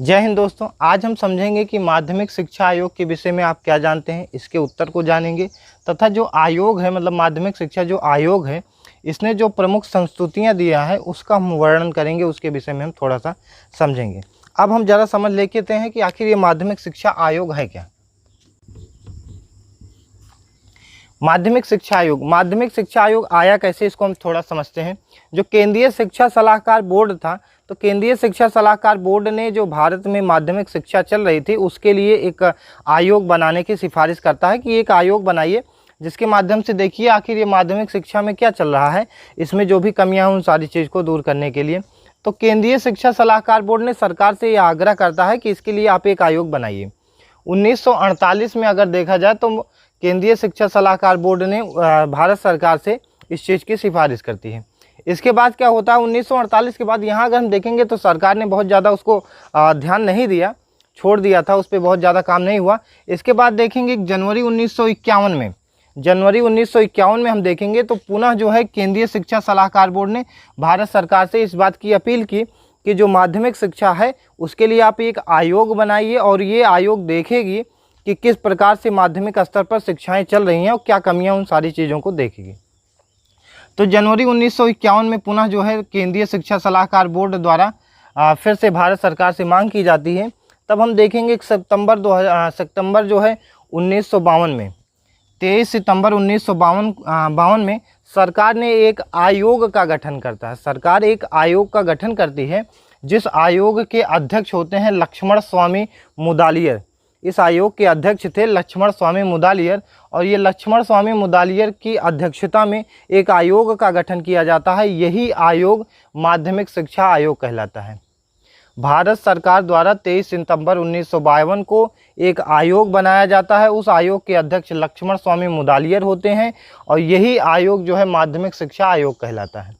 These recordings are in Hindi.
जय हिंद दोस्तों, आज हम समझेंगे कि माध्यमिक शिक्षा आयोग के विषय में आप क्या जानते हैं, इसके उत्तर को जानेंगे तथा जो आयोग है मतलब माध्यमिक शिक्षा जो आयोग है इसने जो प्रमुख संस्तुतियां दिया है उसका हम वर्णन करेंगे, उसके विषय में हम थोड़ा सा समझेंगे। अब हम ज़रा समझ लेते हैं कि आखिर ये माध्यमिक शिक्षा आयोग है क्या। माध्यमिक शिक्षा आयोग आया कैसे, इसको हम थोड़ा समझते हैं। जो केंद्रीय शिक्षा सलाहकार बोर्ड था, तो केंद्रीय शिक्षा सलाहकार बोर्ड ने जो भारत में माध्यमिक शिक्षा चल रही थी उसके लिए एक आयोग बनाने की सिफारिश करता है कि एक आयोग बनाइए जिसके माध्यम से देखिए आखिर ये माध्यमिक शिक्षा में क्या चल रहा है, इसमें जो भी कमियां हैं उन सारी चीज़ को दूर करने के लिए। तो केंद्रीय शिक्षा सलाहकार बोर्ड ने सरकार से यह आग्रह करता है कि इसके लिए आप एक आयोग बनाइए। 1948 में अगर देखा जाए तो केंद्रीय शिक्षा सलाहकार बोर्ड ने भारत सरकार से इस चीज़ की सिफारिश करती है। इसके बाद क्या होता है, 1948 के बाद यहाँ अगर हम देखेंगे तो सरकार ने बहुत ज़्यादा उसको ध्यान नहीं दिया, छोड़ दिया था, उस पर बहुत ज़्यादा काम नहीं हुआ। इसके बाद देखेंगे जनवरी 1951 में हम देखेंगे तो पुनः जो है केंद्रीय शिक्षा सलाहकार बोर्ड ने भारत सरकार से इस बात की अपील की कि जो माध्यमिक शिक्षा है उसके लिए आप एक आयोग बनाइए और ये आयोग देखेगी कि किस प्रकार से माध्यमिक स्तर पर शिक्षाएं चल रही हैं और क्या कमियां, उन सारी चीज़ों को देखेगी। तो जनवरी 1951 में पुनः जो है केंद्रीय शिक्षा सलाहकार बोर्ड द्वारा फिर से भारत सरकार से मांग की जाती है। तब हम देखेंगे सितंबर जो है 1952 में 23 सितंबर 1952 में सरकार ने एक आयोग का गठन करता है। सरकार एक आयोग का गठन करती है जिस आयोग के अध्यक्ष होते हैं लक्ष्मण स्वामी मुदालियर। इस आयोग के अध्यक्ष थे लक्ष्मण स्वामी मुदालियर और ये लक्ष्मण स्वामी मुदालियर की अध्यक्षता में एक आयोग का गठन किया जाता है। यही आयोग माध्यमिक शिक्षा आयोग कहलाता है। भारत सरकार द्वारा 23 सितंबर 1952 को एक आयोग बनाया जाता है। उस आयोग के अध्यक्ष लक्ष्मण स्वामी मुदालियर होते हैं और यही आयोग जो है माध्यमिक शिक्षा आयोग कहलाता है।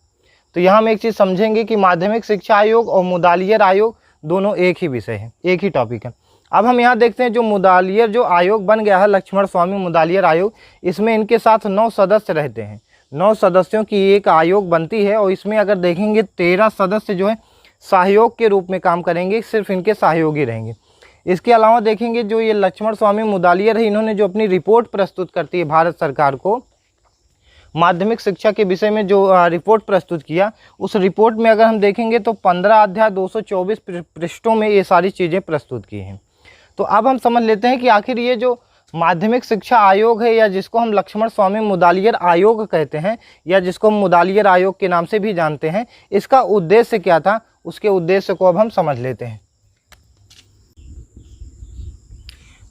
तो यहाँ हम एक चीज़ समझेंगे कि माध्यमिक शिक्षा आयोग और मुदालियर आयोग दोनों एक ही विषय है, एक ही टॉपिक है। अब हम यहाँ देखते हैं जो मुदालियर जो आयोग बन गया है लक्ष्मण स्वामी मुदालियर आयोग, इसमें इनके साथ 9 सदस्य रहते हैं। 9 सदस्यों की एक आयोग बनती है और इसमें अगर देखेंगे 13 सदस्य जो है सहयोग के रूप में काम करेंगे, सिर्फ इनके सहयोगी रहेंगे। इसके अलावा देखेंगे जो ये लक्ष्मण स्वामी मुदालियर है, इन्होंने जो अपनी रिपोर्ट प्रस्तुत करती है भारत सरकार को माध्यमिक शिक्षा के विषय में जो रिपोर्ट प्रस्तुत किया, उस रिपोर्ट में अगर हम देखेंगे तो 15 अध्याय 224 पृष्ठों में ये सारी चीज़ें प्रस्तुत की हैं। तो अब हम समझ लेते हैं कि आखिर ये जो माध्यमिक शिक्षा आयोग है या जिसको हम लक्ष्मण स्वामी मुदालियर आयोग कहते हैं या जिसको हम मुदालियर आयोग के नाम से भी जानते हैं, इसका उद्देश्य क्या था, उसके उद्देश्य को अब हम समझ लेते हैं।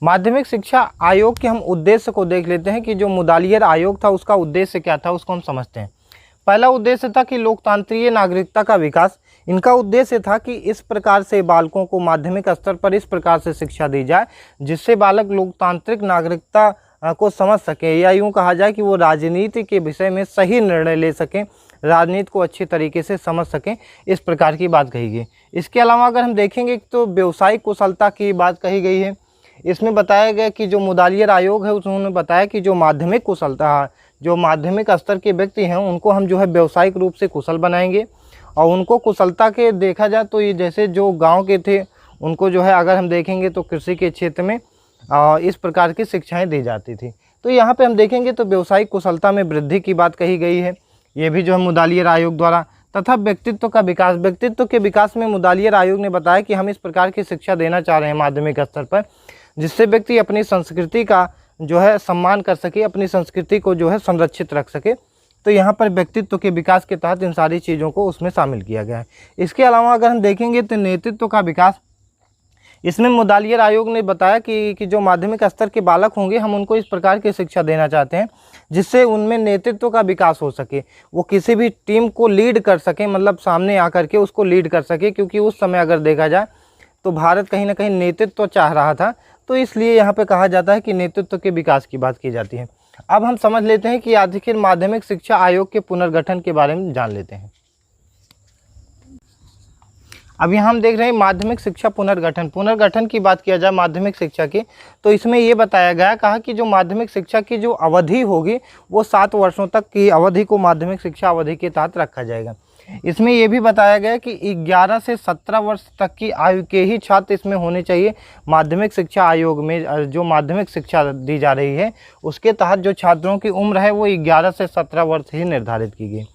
माध्यमिक शिक्षा आयोग के हम उद्देश्य को देख लेते हैं कि जो मुदालियर आयोग था उसका उद्देश्य क्या था, उसको हम समझते हैं। पहला उद्देश्य था कि लोकतांत्रिक नागरिकता का विकास। इनका उद्देश्य था कि इस प्रकार से बालकों को माध्यमिक स्तर पर इस प्रकार से शिक्षा दी जाए जिससे बालक लोकतांत्रिक नागरिकता को समझ सके, या यूँ कहा जाए कि वो राजनीति के विषय में सही निर्णय ले सकें, राजनीति को अच्छे तरीके से समझ सकें, इस प्रकार की बात कही गई। इसके अलावा अगर हम देखेंगे तो व्यावसायिक कुशलता की बात कही गई है। इसमें बताया गया कि जो मुदालियर आयोग है उन्होंने बताया कि जो माध्यमिक कुशलता, जो माध्यमिक स्तर के व्यक्ति हैं उनको हम जो है व्यावसायिक रूप से कुशल बनाएंगे। और उनको कुशलता के देखा जाए तो ये जैसे जो गांव के थे उनको जो है अगर हम देखेंगे तो कृषि के क्षेत्र में इस प्रकार की शिक्षाएं दी जाती थी। तो यहाँ पे हम देखेंगे तो व्यावसायिक कुशलता में वृद्धि की बात कही गई है, ये भी जो है मुदालियर आयोग द्वारा। तथा व्यक्तित्व का विकास, व्यक्तित्व के विकास में मुदालियर आयोग ने बताया कि हम इस प्रकार की शिक्षा देना चाह रहे हैं माध्यमिक स्तर पर जिससे व्यक्ति अपनी संस्कृति का जो है सम्मान कर सके, अपनी संस्कृति को जो है संरक्षित रख सके। तो यहाँ पर व्यक्तित्व के विकास के तहत इन सारी चीज़ों को उसमें शामिल किया गया है। इसके अलावा अगर हम देखेंगे तो नेतृत्व का विकास, इसमें मुदालियर आयोग ने बताया कि जो माध्यमिक स्तर के बालक होंगे हम उनको इस प्रकार की शिक्षा देना चाहते हैं जिससे उनमें नेतृत्व का विकास हो सके, वो किसी भी टीम को लीड कर सके, मतलब सामने आकर के उसको लीड कर सके। क्योंकि उस समय अगर देखा जाए तो भारत कहीं ना कहीं नेतृत्व चाह रहा था, तो इसलिए यहाँ पे कहा जाता है कि नेतृत्व के विकास की बात की जाती है। अब हम समझ लेते हैं कि आखिर माध्यमिक शिक्षा आयोग के पुनर्गठन के बारे में जान लेते हैं। अब यहाँ हम देख रहे हैं माध्यमिक शिक्षा पुनर्गठन की बात किया जाए माध्यमिक शिक्षा की, तो इसमें ये बताया गया, कहा कि जो माध्यमिक शिक्षा की जो अवधि होगी वो 7 वर्षों तक की अवधि को माध्यमिक शिक्षा अवधि के तहत रखा जाएगा। इसमें ये भी बताया गया है कि 11 से 17 वर्ष तक की आयु के ही छात्र इसमें होने चाहिए। माध्यमिक शिक्षा आयोग में जो माध्यमिक शिक्षा दी जा रही है उसके तहत जो छात्रों की उम्र है वो 11 से 17 वर्ष ही निर्धारित की गई।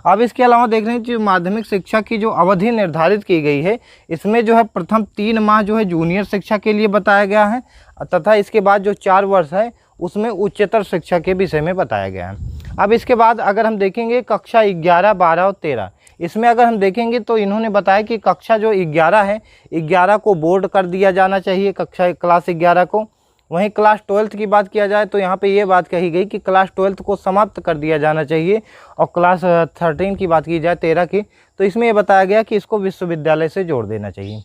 अब इसके अलावा देख रहे हैं जो माध्यमिक शिक्षा की जो अवधि निर्धारित की गई है इसमें जो है प्रथम 3 माह जो है जूनियर शिक्षा के लिए बताया गया है तथा इसके बाद जो 4 वर्ष है उसमें उच्चतर शिक्षा के विषय में बताया गया है। अब इसके बाद अगर हम देखेंगे कक्षा 11, 12 और 13, इसमें अगर हम देखेंगे तो इन्होंने बताया कि कक्षा जो 11 है 11 को बोर्ड कर दिया जाना चाहिए, कक्षा क्लास 11 को। वहीं क्लास 12 की बात किया जाए तो यहाँ पे ये बात कही गई कि क्लास 12 को समाप्त कर दिया जाना चाहिए। और क्लास 13 की बात की जाए 13 की, तो इसमें ये बताया गया कि इसको विश्वविद्यालय से जोड़ देना चाहिए।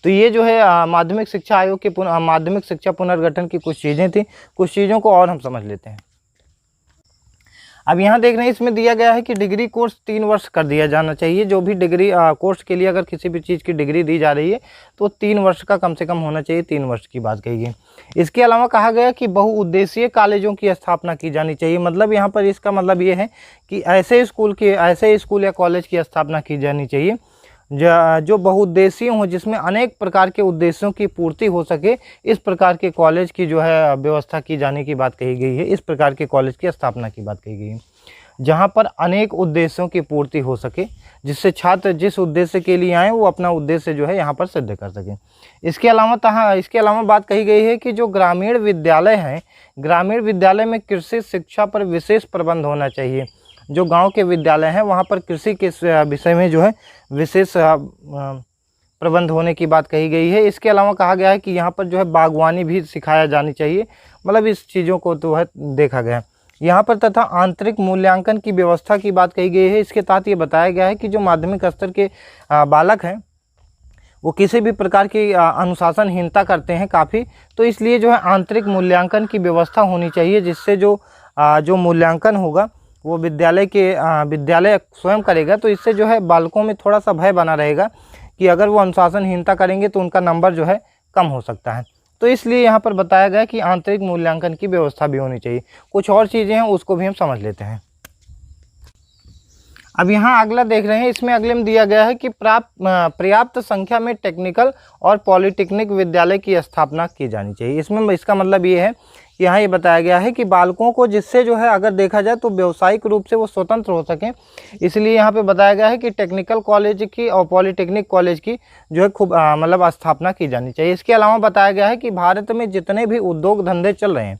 तो ये जो है माध्यमिक शिक्षा आयोग के माध्यमिक शिक्षा पुनर्गठन की कुछ चीज़ें थी। कुछ चीज़ों को और हम समझ लेते हैं। अब यहाँ देख रहे हैं इसमें दिया गया है कि डिग्री कोर्स 3 वर्ष कर दिया जाना चाहिए। जो भी डिग्री कोर्स के लिए अगर किसी भी चीज़ की डिग्री दी जा रही है तो 3 वर्ष का कम से कम होना चाहिए, 3 वर्ष की बात कही गई। इसके अलावा कहा गया कि बहुउद्देशीय कॉलेजों की स्थापना की जानी चाहिए। मतलब यहाँ पर इसका मतलब ये है कि ऐसे स्कूल या कॉलेज की स्थापना की जानी चाहिए जो बहुउद्देशीय हो, जिसमें अनेक प्रकार के उद्देश्यों की पूर्ति हो सके। इस प्रकार के कॉलेज की जो है व्यवस्था की जाने की बात कही गई है। इस प्रकार के कॉलेज की स्थापना की बात कही गई है जहाँ पर अनेक उद्देश्यों की पूर्ति हो सके, जिससे छात्र जिस उद्देश्य के लिए आए वो अपना उद्देश्य जो है यहाँ पर सिद्ध कर सकें। इसके अलावा बात कही गई है कि जो ग्रामीण विद्यालय हैं, ग्रामीण विद्यालय में कृषि शिक्षा पर विशेष प्रबंध होना चाहिए। जो गांव के विद्यालय हैं वहाँ पर कृषि के विषय में जो है विशेष प्रबंध होने की बात कही गई है। इसके अलावा कहा गया है कि यहाँ पर जो है बागवानी भी सिखाया जानी चाहिए। मतलब इस चीज़ों को तो है देखा गया यहाँ पर। तथा आंतरिक मूल्यांकन की व्यवस्था की बात कही गई है। इसके तहत ये बताया गया है कि जो माध्यमिक स्तर के बालक हैं वो किसी भी प्रकार की अनुशासनहीनता करते हैं काफ़ी, तो इसलिए जो है आंतरिक मूल्यांकन की व्यवस्था होनी चाहिए, जिससे जो मूल्यांकन होगा वो विद्यालय स्वयं करेगा। तो इससे जो है बालकों में थोड़ा सा भय बना रहेगा कि अगर वो अनुशासनहीनता करेंगे तो उनका नंबर जो है कम हो सकता है। तो इसलिए यहाँ पर बताया गया कि आंतरिक मूल्यांकन की व्यवस्था भी होनी चाहिए। कुछ और चीज़ें हैं उसको भी हम समझ लेते हैं। अब यहाँ अगला देख रहे हैं, इसमें अगले में दिया गया है कि पर्याप्त संख्या में टेक्निकल और पॉलिटेक्निक विद्यालय की स्थापना की जानी चाहिए। इसमें इसका मतलब ये है कि यहाँ ये बताया गया है कि बालकों को जिससे जो है अगर देखा जाए तो व्यावसायिक रूप से वो स्वतंत्र हो सकें, इसलिए यहाँ पे बताया गया है कि टेक्निकल कॉलेज की और पॉलिटेक्निक कॉलेज की जो है खूब मतलब स्थापना की जानी चाहिए। इसके अलावा बताया गया है कि भारत में जितने भी उद्योग धंधे चल रहे हैं,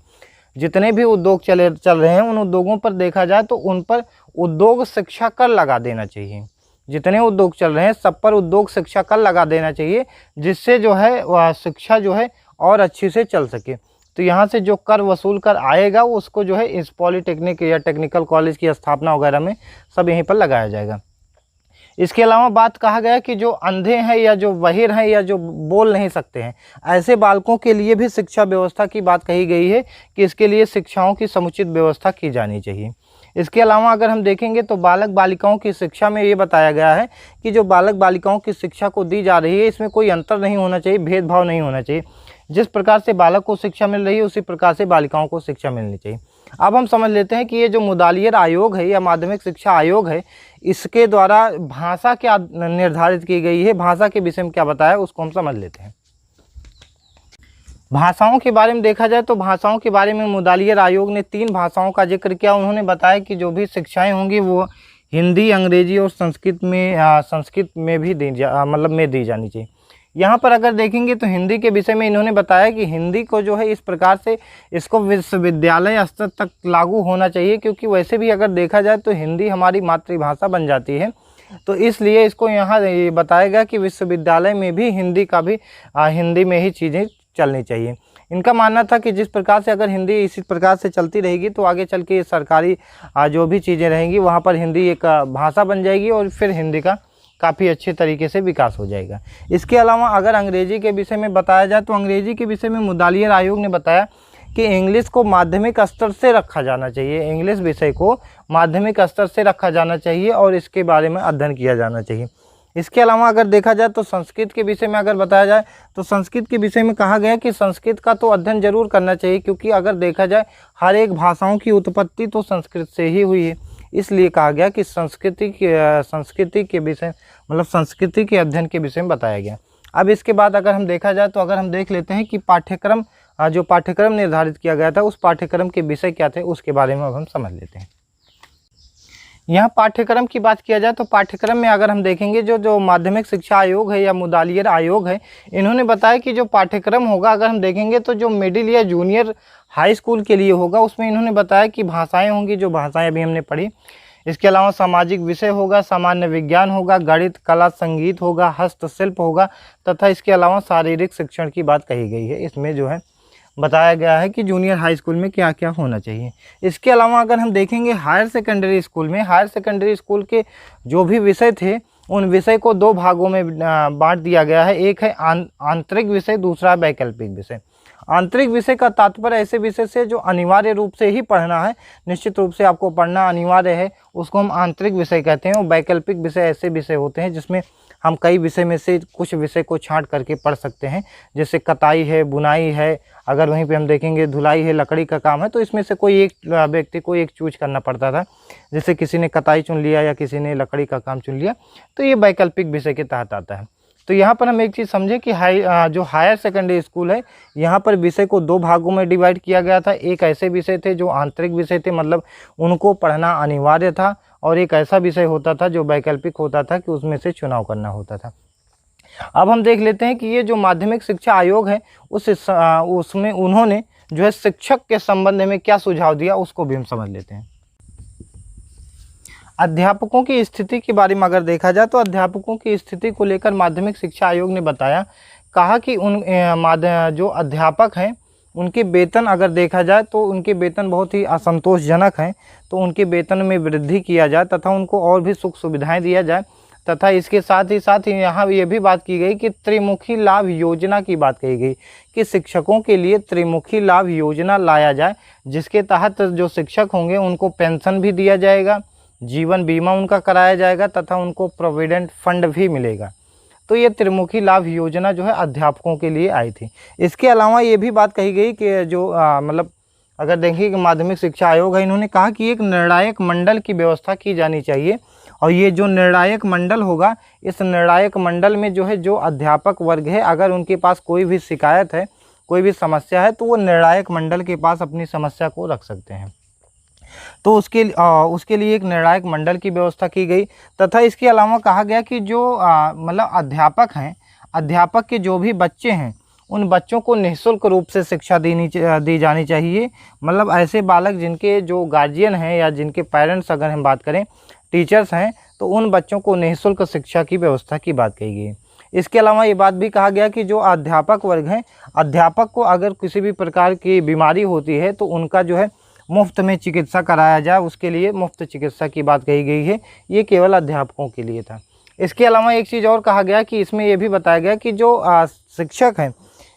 जितने भी उद्योग चल रहे हैं, उन उद्योगों पर देखा जाए तो उन पर उद्योग शिक्षा कर लगा देना चाहिए। जितने उद्योग चल रहे हैं सब पर उद्योग शिक्षा कर लगा देना चाहिए, जिससे जो है वह शिक्षा जो है और अच्छी से चल सके। तो यहाँ से जो कर वसूल कर आएगा उसको जो है इस पॉलिटेक्निक या टेक्निकल कॉलेज की स्थापना वगैरह में सब यहीं पर लगाया जाएगा। इसके अलावा बात कहा गया कि जो अंधे हैं या जो बहिर हैं या जो बोल नहीं सकते हैं, ऐसे बालकों के लिए भी शिक्षा व्यवस्था की बात कही गई है कि इसके लिए शिक्षाओं की समुचित व्यवस्था की जानी चाहिए। इसके अलावा अगर हम देखेंगे तो बालक बालिकाओं की शिक्षा में ये बताया गया है कि जो बालक बालिकाओं की शिक्षा को दी जा रही है इसमें कोई अंतर नहीं होना चाहिए, भेदभाव नहीं होना चाहिए। जिस प्रकार से बालक को शिक्षा मिल रही है उसी प्रकार से बालिकाओं को शिक्षा मिलनी चाहिए। अब हम समझ लेते हैं कि ये जो मुदालियर आयोग है या माध्यमिक शिक्षा आयोग है, इसके द्वारा भाषा क्या निर्धारित की गई है, भाषा के विषय में क्या बताया उसको हम समझ लेते हैं। भाषाओं के बारे में देखा जाए तो भाषाओं के बारे में मुदालियर आयोग ने 3 भाषाओं का जिक्र किया। उन्होंने बताया कि जो भी शिक्षाएं होंगी वो हिंदी, अंग्रेजी और संस्कृत में भी दी जानी चाहिए। यहाँ पर अगर देखेंगे तो हिंदी के विषय में इन्होंने बताया कि हिंदी को जो है इस प्रकार से इसको विश्वविद्यालय स्तर तक लागू होना चाहिए, क्योंकि वैसे भी अगर देखा जाए तो हिंदी हमारी मातृभाषा बन जाती है। तो इसलिए इसको यहाँ ये बताया गया कि विश्वविद्यालय में भी हिंदी में ही चीज़ें चलनी चाहिए। इनका मानना था कि जिस प्रकार से अगर हिंदी इसी प्रकार से चलती रहेगी तो आगे चल के सरकारी जो भी चीज़ें रहेंगी वहाँ पर हिंदी एक भाषा बन जाएगी और फिर हिंदी का काफ़ी अच्छे तरीके से विकास हो जाएगा। इसके अलावा अगर अंग्रेजी के विषय में बताया जाए तो अंग्रेजी के विषय में मुदालियर आयोग ने बताया कि इंग्लिश को माध्यमिक स्तर से रखा जाना चाहिए, इंग्लिश विषय को माध्यमिक स्तर से रखा जाना चाहिए और इसके बारे में अध्ययन किया जाना चाहिए। इसके अलावा अगर देखा जाए तो संस्कृत के विषय में अगर बताया जाए तो संस्कृत के विषय में कहा गया कि संस्कृत का तो अध्ययन जरूर करना चाहिए, क्योंकि अगर देखा जाए हर एक भाषाओं की उत्पत्ति तो संस्कृत से ही हुई है। इसलिए कहा गया कि संस्कृति के विषय मतलब संस्कृति के अध्ययन के विषय में बताया गया। अब इसके बाद अगर हम देखा जाए तो अगर हम देख लेते हैं कि पाठ्यक्रम जो पाठ्यक्रम निर्धारित किया गया था उस पाठ्यक्रम के विषय क्या थे उसके बारे में अब हम समझ लेते हैं। यहाँ पाठ्यक्रम की बात किया जाए तो पाठ्यक्रम में अगर हम देखेंगे जो माध्यमिक शिक्षा आयोग है या मुदालियर आयोग है, इन्होंने बताया कि जो पाठ्यक्रम होगा अगर हम देखेंगे तो जो मिडिल या जूनियर हाई स्कूल के लिए होगा उसमें इन्होंने बताया कि भाषाएं होंगी, जो भाषाएं अभी हमने पढ़ी। इसके अलावा सामाजिक विषय होगा, सामान्य विज्ञान होगा, गणित, कला, संगीत होगा, हस्तशिल्प होगा तथा इसके अलावा शारीरिक शिक्षण की बात कही गई है। इसमें जो है बताया गया है कि जूनियर हाई स्कूल में क्या क्या होना चाहिए। इसके अलावा अगर हम देखेंगे हायर सेकेंडरी स्कूल में, हायर सेकेंडरी स्कूल के जो भी विषय थे उन विषय को दो भागों में बांट दिया गया है। एक है आंतरिक विषय, दूसरा वैकल्पिक विषय। आंतरिक विषय का तात्पर्य ऐसे विषय से जो अनिवार्य रूप से ही पढ़ना है, निश्चित रूप से आपको पढ़ना अनिवार्य है, उसको हम आंतरिक विषय कहते हैं। और वैकल्पिक विषय ऐसे विषय होते हैं जिसमें हम कई विषय में से कुछ विषय को छांट करके पढ़ सकते हैं, जैसे कताई है, बुनाई है, अगर वहीं पे हम देखेंगे धुलाई है, लकड़ी का काम है, तो इसमें से कोई एक व्यक्ति को एक चूज करना पड़ता था। जैसे किसी ने कताई चुन लिया या किसी ने लकड़ी का काम चुन लिया, तो ये वैकल्पिक विषय के तहत आता है। तो यहाँ पर हम एक चीज़ समझें कि जो हायर सेकेंडरी स्कूल है यहाँ पर विषय को दो भागों में डिवाइड किया गया था। एक ऐसे विषय थे जो आंतरिक विषय थे, मतलब उनको पढ़ना अनिवार्य था, और एक ऐसा विषय होता था जो वैकल्पिक होता था कि उसमें से चुनाव करना होता था। अब हम देख लेते हैं कि ये जो माध्यमिक शिक्षा आयोग है उसमें उन्होंने जो है शिक्षक के संबंध में क्या सुझाव दिया उसको भी हम समझ लेते हैं। अध्यापकों की स्थिति के बारे में अगर देखा जाए तो अध्यापकों की स्थिति को लेकर माध्यमिक शिक्षा आयोग ने बताया, कहा कि जो अध्यापक हैं उनके वेतन अगर देखा जाए तो उनके वेतन बहुत ही असंतोषजनक हैं, तो उनके वेतन में वृद्धि किया जाए तथा उनको और भी सुख सुविधाएं दिया जाए। तथा इसके साथ ही यहाँ ये भी बात की गई कि त्रिमुखी लाभ योजना की बात कही गई कि शिक्षकों के लिए त्रिमुखी लाभ योजना लाया जाए, जिसके तहत जो शिक्षक होंगे उनको पेंशन भी दिया जाएगा, जीवन बीमा उनका कराया जाएगा तथा उनको प्रोविडेंट फंड भी मिलेगा। तो ये त्रिमुखी लाभ योजना जो है अध्यापकों के लिए आई थी। इसके अलावा ये भी बात कही गई कि जो मतलब अगर देखिए कि माध्यमिक शिक्षा आयोग है, इन्होंने कहा कि एक निर्णायक मंडल की व्यवस्था की जानी चाहिए, और ये जो निर्णायक मंडल होगा इस निर्णायक मंडल में जो है जो अध्यापक वर्ग है अगर उनके पास कोई भी शिकायत है, कोई भी समस्या है, तो वो निर्णायक मंडल के पास अपनी समस्या को रख सकते हैं। तो उसके लिए एक निर्णायक मंडल की व्यवस्था की गई। तथा इसके अलावा कहा गया कि जो मतलब अध्यापक हैं, अध्यापक के जो भी बच्चे हैं उन बच्चों को निःशुल्क रूप से शिक्षा दी जानी चाहिए। मतलब ऐसे बालक जिनके जो गार्जियन हैं या जिनके पेरेंट्स अगर हम बात करें टीचर्स हैं, तो उन बच्चों को निःशुल्क शिक्षा की व्यवस्था की बात कही गई। इसके अलावा ये बात भी कहा गया कि जो अध्यापक वर्ग हैं, अध्यापक को अगर किसी भी प्रकार की बीमारी होती है तो उनका जो है मुफ्त में चिकित्सा कराया जाए, उसके लिए मुफ्त चिकित्सा की बात कही गई है। ये केवल अध्यापकों के लिए था। इसके अलावा एक चीज़ और कहा गया कि इसमें यह भी बताया गया कि जो शिक्षक हैं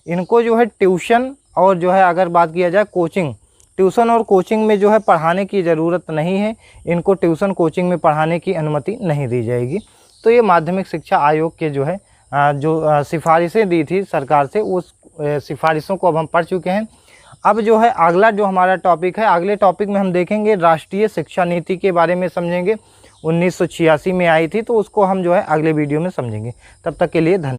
इनको जो है ट्यूशन और जो है अगर बात किया जाए कोचिंग, ट्यूशन और कोचिंग में जो है पढ़ाने की ज़रूरत नहीं है, इनको ट्यूशन कोचिंग में पढ़ाने की अनुमति नहीं दी जाएगी। तो ये माध्यमिक शिक्षा आयोग के जो है जो सिफारिशें दी थी सरकार से, उस सिफारिशों को अब हम पढ़ चुके हैं। अब जो है अगला जो हमारा टॉपिक है, अगले टॉपिक में हम देखेंगे राष्ट्रीय शिक्षा नीति के बारे में समझेंगे। 1986 में आई थी, तो उसको हम जो है अगले वीडियो में समझेंगे। तब तक के लिए धन्यवाद।